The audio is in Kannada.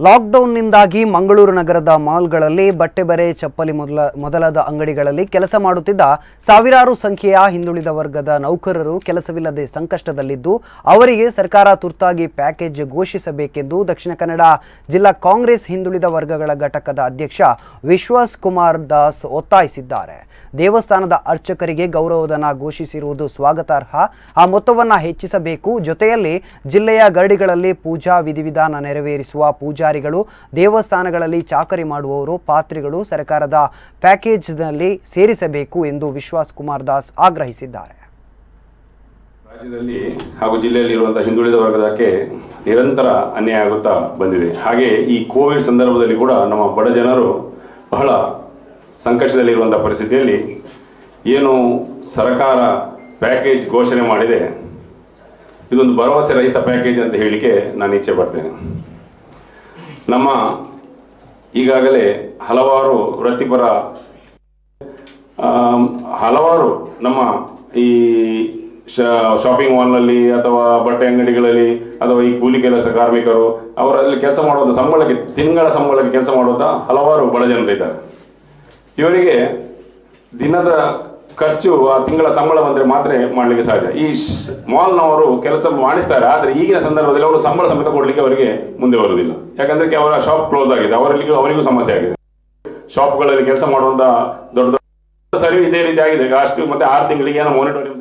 ಲಾಕ್ಡೌನ್ನಿಂದಾಗಿ ಮಂಗಳೂರು ನಗರದ ಮಾಲ್ಗಳಲ್ಲಿ ಬಟ್ಟೆ ಬರೆ ಚಪ್ಪಲಿ ಮೊದಲಾದ ಅಂಗಡಿಗಳಲ್ಲಿ ಕೆಲಸ ಮಾಡುತ್ತಿದ್ದ ಸಾವಿರಾರು ಸಂಖ್ಯೆಯ ಹಿಂದುಳಿದ ವರ್ಗದ ನೌಕರರು ಕೆಲಸವಿಲ್ಲದೆ ಸಂಕಷ್ಟದಲ್ಲಿದ್ದು ಅವರಿಗೆ ಸರ್ಕಾರ ತುರ್ತಾಗಿ ಪ್ಯಾಕೇಜ್ ಘೋಷಿಸಬೇಕೆಂದು ದಕ್ಷಿಣ ಕನ್ನಡ ಜಿಲ್ಲಾ ಕಾಂಗ್ರೆಸ್ ಹಿಂದುಳಿದ ವರ್ಗಗಳ ಘಟಕದ ಅಧ್ಯಕ್ಷ ವಿಶ್ವಾಸ್ ಕುಮಾರ್ ದಾಸ್ ಒತ್ತಾಯಿಸಿದ್ದಾರೆ. ದೇವಸ್ಥಾನದ ಅರ್ಚಕರಿಗೆ ಗೌರವಧನ ಘೋಷಿಸಿರುವುದು ಸ್ವಾಗತಾರ್ಹ. ಆ ಮೊತ್ತವನ್ನು ಹೆಚ್ಚಿಸಬೇಕು. ಜೊತೆಯಲ್ಲಿ ಜಿಲ್ಲೆಯ ಗರಡಿಗಳಲ್ಲಿ ಪೂಜಾ ವಿಧಿವಿಧಾನ ನೆರವೇರಿಸುವ ಪೂಜಾರಿಗಳು, ದೇವಸ್ಥಾನಗಳಲ್ಲಿ ಚಾಕರಿ ಮಾಡುವವರು, ಪಾತ್ರಿಗಳು ಸರ್ಕಾರದ ಪ್ಯಾಕೇಜ್ನಲ್ಲಿ ಸೇರಿಸಬೇಕು ಎಂದು ವಿಶ್ವಾಸ್ ಕುಮಾರ್ ದಾಸ್ ಆಗ್ರಹಿಸಿದ್ದಾರೆ. ರಾಜ್ಯದಲ್ಲಿ ಹಾಗೂ ಜಿಲ್ಲೆಯಲ್ಲಿ ಇರುವಂತಹ ಹಿಂದುಳಿದ ವರ್ಗದಕ್ಕೆ ನಿರಂತರ ಅನ್ಯಾಯ ಆಗುತ್ತಾ ಬಂದಿದೆ. ಹಾಗೆ ಈ ಕೋವಿಡ್ ಸಂದರ್ಭದಲ್ಲಿ ಕೂಡ ನಮ್ಮ ಬಡ ಜನರು ಬಹಳ ಸಂಕಷ್ಟದಲ್ಲಿರುವಂತಹ ಪರಿಸ್ಥಿತಿಯಲ್ಲಿ ಏನು ಸರ್ಕಾರ ಪ್ಯಾಕೇಜ್ ಘೋಷಣೆ ಮಾಡಿದೆ, ಇದೊಂದು ಭರವಸೆ ರಹಿತ ಪ್ಯಾಕೇಜ್ ಅಂತ ಹೇಳಿಕೆ ನಾನು ಇಚ್ಛೆ ಪಡ್ತೇನೆ. ನಮ್ಮ ಈಗಾಗಲೇ ಹಲವಾರು ವೃತ್ತಿಪರ ಹಲವಾರು ನಮ್ಮ ಈ ಶಾಪಿಂಗ್ ಮಾಲ್ನಲ್ಲಿ ಅಥವಾ ಬಟ್ಟೆ ಅಂಗಡಿಗಳಲ್ಲಿ ಅಥವಾ ಈ ಕೂಲಿ ಕೆಲಸ ಕಾರ್ಮಿಕರು ಅವರಲ್ಲಿ ಕೆಲಸ ಮಾಡುವಂಥ ಸಂಬಳಕ್ಕೆ ತಿಂಗಳ ಸಂಬಳಕ್ಕೆ ಕೆಲಸ ಮಾಡುವಂಥ ಹಲವಾರು ಬಡ ಜನರಿದ್ದಾರೆ. ಇವರಿಗೆ ದಿನದ ಖರ್ಚು ಆ ತಿಂಗಳ ಸಂಬಳ ಬಂದರೆ ಮಾತ್ರ ಮಾಡಲಿಕ್ಕೆ ಸಾಧ್ಯ. ಈ ಮಾಲ್ನವರು ಕೆಲಸ ಮಾಡಿಸ್ತಾರೆ, ಆದರೆ ಈಗಿನ ಸಂದರ್ಭದಲ್ಲಿ ಅವರು ಸಂಬಳ ಸಮೇತ ಕೊಡಲಿಕ್ಕೆ ಅವರಿಗೆ ಮುಂದೆ ಬರುವುದಿಲ್ಲ. ಯಾಕಂದ್ರೆ ಅವರ ಶಾಪ್ ಕ್ಲೋಸ್ ಆಗಿದೆ, ಅವರಿಗೂ ಸಮಸ್ಯೆ ಆಗಿದೆ. ಶಾಪ್ಗಳಲ್ಲಿ ಕೆಲಸ ಮಾಡುವಂಥ ದೊಡ್ಡ ದೊಡ್ಡ ಸರಿ ಇದೇ ರೀತಿ ಆಗಿದೆ. ಅಷ್ಟು ಮತ್ತೆ 6 ತಿಂಗಳಿಗೆ ಏನೋ ಮಾನಿಟರಿಂಗ್